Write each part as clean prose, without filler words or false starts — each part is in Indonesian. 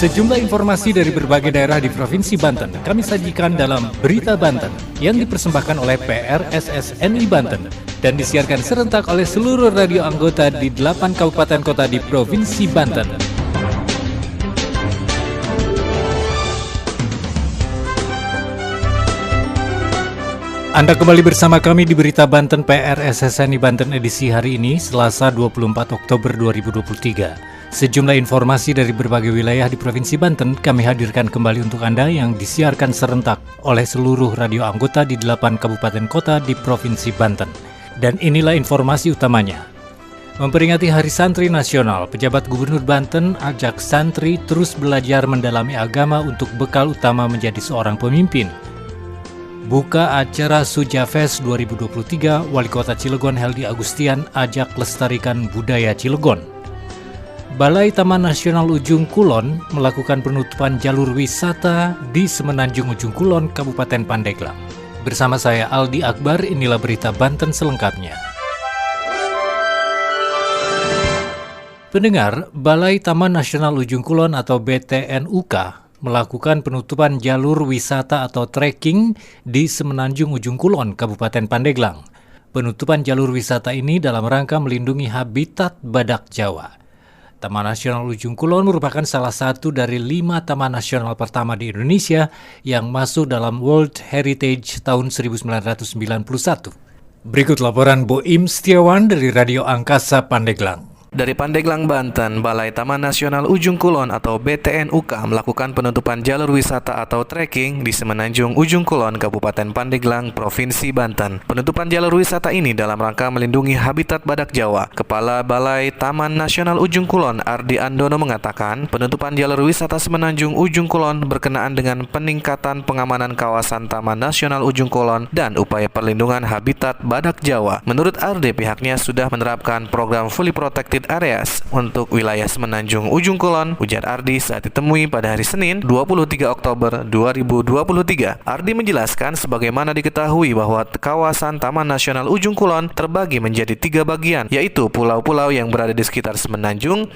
Sejumlah informasi dari berbagai daerah di Provinsi Banten kami sajikan dalam Berita Banten yang dipersembahkan oleh PRSSNI Banten dan disiarkan serentak oleh seluruh radio anggota di 8 kabupaten kota di Provinsi Banten. Anda kembali bersama kami di Berita Banten PRSSNI Banten edisi hari ini, Selasa 24 Oktober 2023. Sejumlah informasi dari berbagai wilayah di Provinsi Banten kami hadirkan kembali untuk Anda yang disiarkan serentak oleh seluruh radio anggota di 8 kabupaten kota di Provinsi Banten. Dan inilah informasi utamanya. Memperingati Hari Santri Nasional, pejabat Gubernur Banten ajak santri terus belajar mendalami agama untuk bekal utama menjadi seorang pemimpin. Buka acara Sujafest 2023, Wali Kota Cilegon Heldi Agustian ajak lestarikan budaya Cilegon. Balai Taman Nasional Ujung Kulon melakukan penutupan jalur wisata di Semenanjung Ujung Kulon, Kabupaten Pandeglang. Bersama saya Aldi Akbar, inilah Berita Banten selengkapnya. Pendengar, Balai Taman Nasional Ujung Kulon atau BTNUK melakukan penutupan jalur wisata atau trekking di Semenanjung Ujung Kulon, Kabupaten Pandeglang. Penutupan jalur wisata ini dalam rangka melindungi habitat badak Jawa. Taman Nasional Ujung Kulon merupakan salah satu dari 5 taman nasional pertama di Indonesia yang masuk dalam World Heritage tahun 1991. Berikut laporan Boim Setiawan dari Radio Angkasa Pandeglang. Dari Pandeglang, Banten, Balai Taman Nasional Ujung Kulon atau BTNUK melakukan penutupan jalur wisata atau trekking di Semenanjung Ujung Kulon, Kabupaten Pandeglang, Provinsi Banten. Penutupan jalur wisata ini dalam rangka melindungi habitat badak Jawa. Kepala Balai Taman Nasional Ujung Kulon, Ardi Andono mengatakan, penutupan jalur wisata Semenanjung Ujung Kulon berkenaan dengan peningkatan pengamanan kawasan Taman Nasional Ujung Kulon dan upaya perlindungan habitat badak Jawa. Menurut Ardi, pihaknya sudah menerapkan program Fully Protected Areas untuk wilayah Semenanjung Ujung Kulon, ujar Ardi saat ditemui pada hari Senin 23 Oktober 2023. Ardi menjelaskan sebagaimana diketahui bahwa kawasan Taman Nasional Ujung Kulon terbagi menjadi 3 bagian, yaitu pulau-pulau yang berada di sekitar Semenanjung,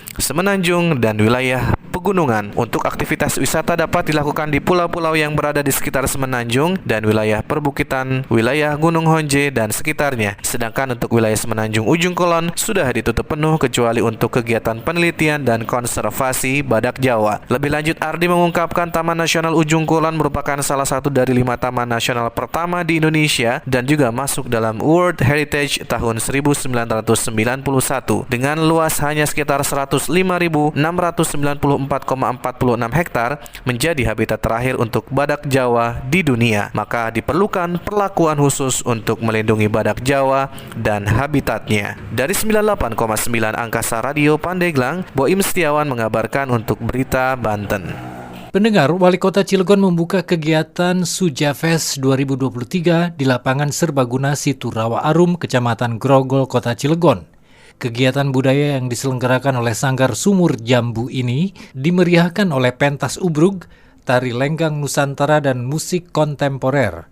dan wilayah pegunungan. Untuk aktivitas wisata dapat dilakukan di pulau-pulau yang berada di sekitar Semenanjung dan wilayah perbukitan, wilayah Gunung Honje dan sekitarnya. Sedangkan untuk wilayah Semenanjung Ujung Kulon sudah ditutup penuh kecuali untuk kegiatan penelitian dan konservasi badak Jawa. Lebih lanjut, Ardi mengungkapkan Taman Nasional Ujung Kulon merupakan salah satu dari 5 taman nasional pertama di Indonesia dan juga masuk dalam World Heritage tahun 1991 dengan luas hanya sekitar 105.694,46 hektar menjadi habitat terakhir untuk badak Jawa di dunia. Maka diperlukan perlakuan khusus untuk melindungi badak Jawa dan habitatnya. Dari 98,9 Angkasa Radio Pandeglang, Boim Setiawan mengabarkan untuk Berita Banten. Pendengar, Wali Kota Cilegon membuka kegiatan Sujafest 2023 di lapangan Serbaguna Situ Rawa Arum, Kecamatan Grogol, Kota Cilegon. Kegiatan budaya yang diselenggarakan oleh Sanggar Sumur Jambu ini dimeriahkan oleh pentas ubrug, tari lenggang Nusantara dan musik kontemporer.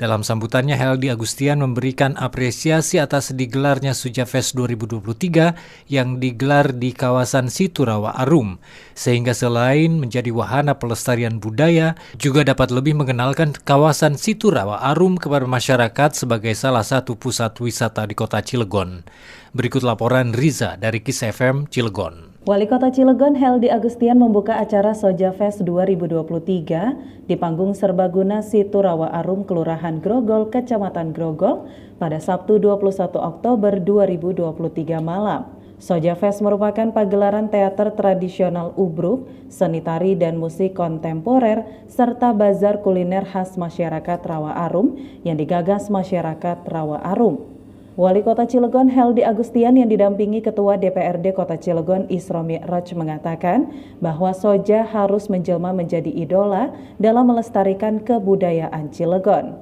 Dalam sambutannya, Heldi Agustian memberikan apresiasi atas digelarnya Sujafest 2023 yang digelar di kawasan Situ Rawa Arum, sehingga selain menjadi wahana pelestarian budaya, juga dapat lebih mengenalkan kawasan Situ Rawa Arum kepada masyarakat sebagai salah satu pusat wisata di kota Cilegon. Berikut laporan Riza dari KIS FM Cilegon. Wali Kota Cilegon Heldi Agustian membuka acara Sojafest 2023 di panggung Serbaguna Situ Rawa Arum, Kelurahan Grogol, Kecamatan Grogol pada Sabtu 21 Oktober 2023 malam. Sojafest merupakan pagelaran teater tradisional ubruk, seni tari dan musik kontemporer, serta bazar kuliner khas masyarakat Rawa Arum yang digagas masyarakat Rawa Arum. Wali Kota Cilegon Heldi Agustian yang didampingi Ketua DPRD Kota Cilegon Isra Mi'raj mengatakan bahwa Soja harus menjelma menjadi idola dalam melestarikan kebudayaan Cilegon.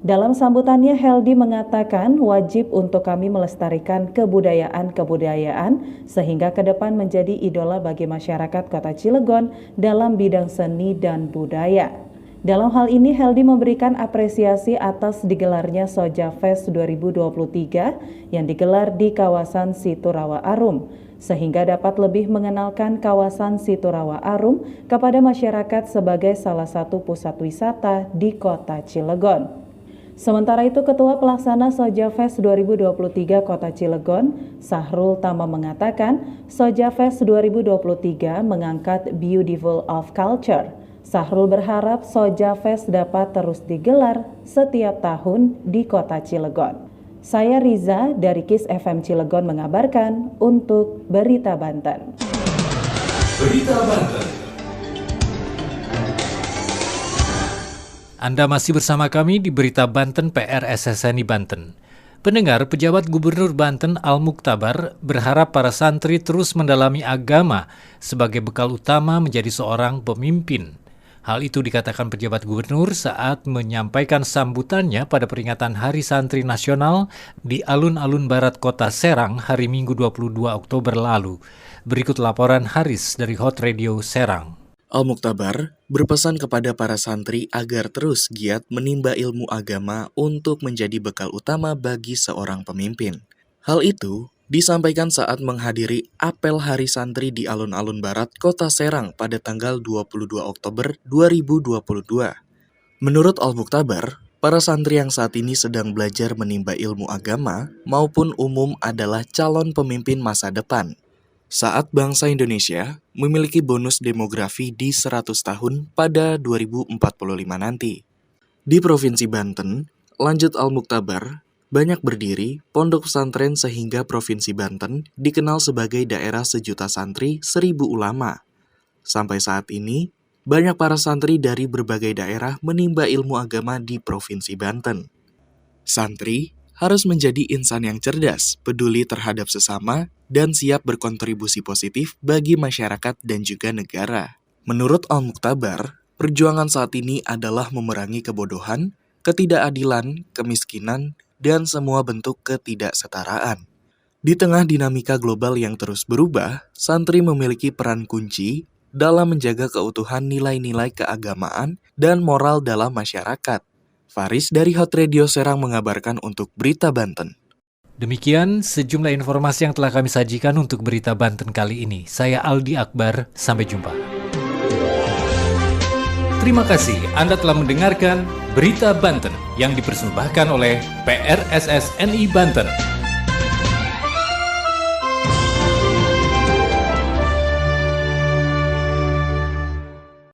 Dalam sambutannya, Heldi mengatakan wajib untuk kami melestarikan kebudayaan sehingga ke depan menjadi idola bagi masyarakat Kota Cilegon dalam bidang seni dan budaya. Dalam hal ini, Heldi memberikan apresiasi atas digelarnya Soja Fest 2023 yang digelar di kawasan Situ Rawa Arum, sehingga dapat lebih mengenalkan kawasan Situ Rawa Arum kepada masyarakat sebagai salah satu pusat wisata di kota Cilegon. Sementara itu, Ketua Pelaksana Soja Fest 2023 Kota Cilegon, Sahrul Tama mengatakan, Soja Fest 2023 mengangkat Beautiful of Culture. Sahrul berharap Soja Fest dapat terus digelar setiap tahun di Kota Cilegon. Saya Riza dari KIS FM Cilegon mengabarkan untuk Berita Banten. Berita Banten. Anda masih bersama kami di Berita Banten PR SSNI Banten. Pendengar, pejabat Gubernur Banten Al-Muktabar berharap para santri terus mendalami agama sebagai bekal utama menjadi seorang pemimpin. Hal itu dikatakan pejabat gubernur saat menyampaikan sambutannya pada peringatan Hari Santri Nasional di alun-alun barat kota Serang hari Minggu 22 Oktober lalu. Berikut laporan Haris dari Hot Radio Serang. Al-Muktabar berpesan kepada para santri agar terus giat menimba ilmu agama untuk menjadi bekal utama bagi seorang pemimpin. Hal itu disampaikan saat menghadiri apel Hari Santri di alun-alun barat kota Serang pada tanggal 22 Oktober 2022. Menurut Al-Muktabar, para santri yang saat ini sedang belajar menimba ilmu agama maupun umum adalah calon pemimpin masa depan. Saat bangsa Indonesia memiliki bonus demografi di 100 tahun pada 2045 nanti. Di Provinsi Banten, lanjut Al-Muktabar, banyak berdiri pondok pesantren sehingga Provinsi Banten dikenal sebagai daerah sejuta santri 1000 ulama. Sampai saat ini, banyak para santri dari berbagai daerah menimba ilmu agama di Provinsi Banten. Santri harus menjadi insan yang cerdas, peduli terhadap sesama, dan siap berkontribusi positif bagi masyarakat dan juga negara. Menurut Al-Muktabar, perjuangan saat ini adalah memerangi kebodohan, ketidakadilan, kemiskinan, dan semua bentuk ketidaksetaraan. Di tengah dinamika global yang terus berubah, santri memiliki peran kunci dalam menjaga keutuhan nilai-nilai keagamaan dan moral dalam masyarakat. Faris dari Hot Radio Serang mengabarkan untuk Berita Banten. Demikian sejumlah informasi yang telah kami sajikan untuk Berita Banten kali ini. Saya Aldi Akbar, sampai jumpa. Terima kasih Anda telah mendengarkan Berita Banten yang dipersembahkan oleh PRSSNI Banten.